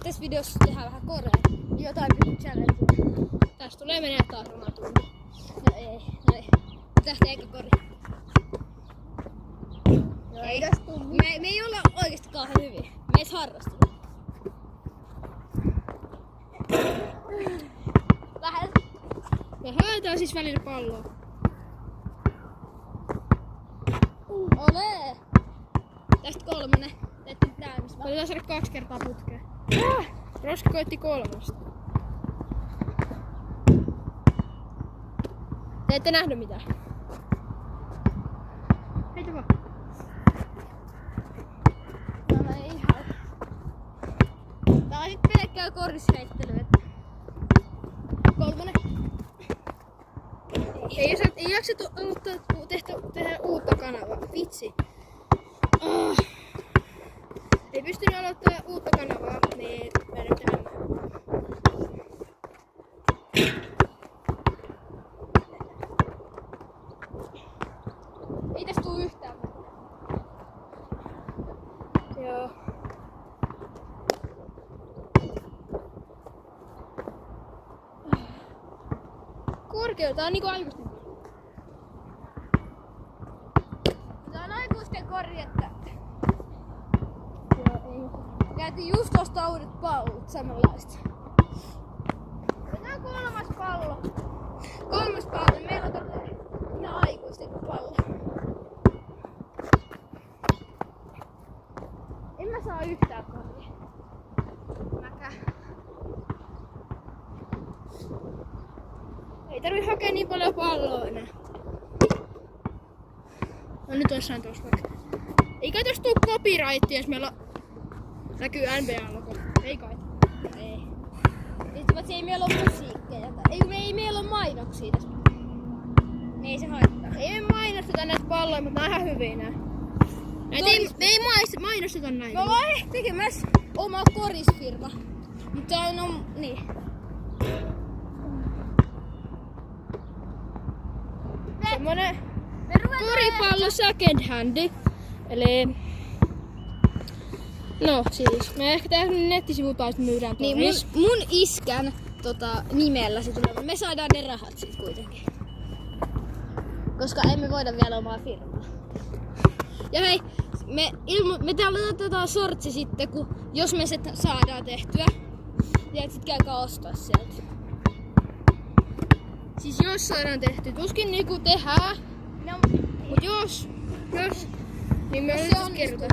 ehkä tässä videossa tehdään vähän korea. Jotain pikku challenge. Tästä tulee menee taas oma tunti. No ei. Tästä eikä kori. No ei. Me ei olla oikeesti kauhean hyviä. Me ei harrasteta. Lähes. Me haetaan siis välillä palloa. Ole! Tästä 3. Tehtiin täydessä. Koitetaan saada 2 kertaa putkeen. Roski koitti 3. Te ette nähnyt mitään. Heitä vaan. Tää ei ihan. Tää on sit pelkkää korisheittelyä. 3. Ei jaksettu tehdä uutta kanavaa. Vitsi. Ei pystynyt aloittaa uutta kanavaa, niin meidän pitää ei tästä tuu yhtään. Joo. Korkeutta on niinku aikuisten. Tää on aikuisten korjetta. Joo, ei. Käytiin just ostaa uudet pallot, samanlaista. Tää on 3. pallo. 3. pallo, meillä on tämmönen ihan aikuisten pallo. En mä saa yhtään korjaa. Mäkään. Ei tarvii hakea niin paljon palloa enää. No nyt jossain tuossa vaikka. Ei kai tosta tuu copyright, jos meillä näkyy NBA-logo. Ei kai. Ei. Itse ei meillä ole musiikkeja. Ei meillä ole mainoksia tässä. Ei se haittaa. Ei me mainosteta näitä palloja, mutta nää on ihan hyviä nää. Me ei mainosteta näitä. Me ollaan tekemässä oma korisfirma. Mutta on niin. Semmonen koripallo second handi. Eli no siis, me ehkä tehdään nettisivuilta, että myydään toris. Niin mun iskän nimellä se tulee. Me saadaan ne rahat sit kuitenkin. Koska emme voida vielä omaa firmaa. Ja hei, me aloitetaan sortsi sitten, jos me se saadaan tehtyä. Ja sit käykää ostaa sieltä. Siis jos saadaan tehty, tuskin niinku tehdään. No, mut jos, niin me yritetään kertoa.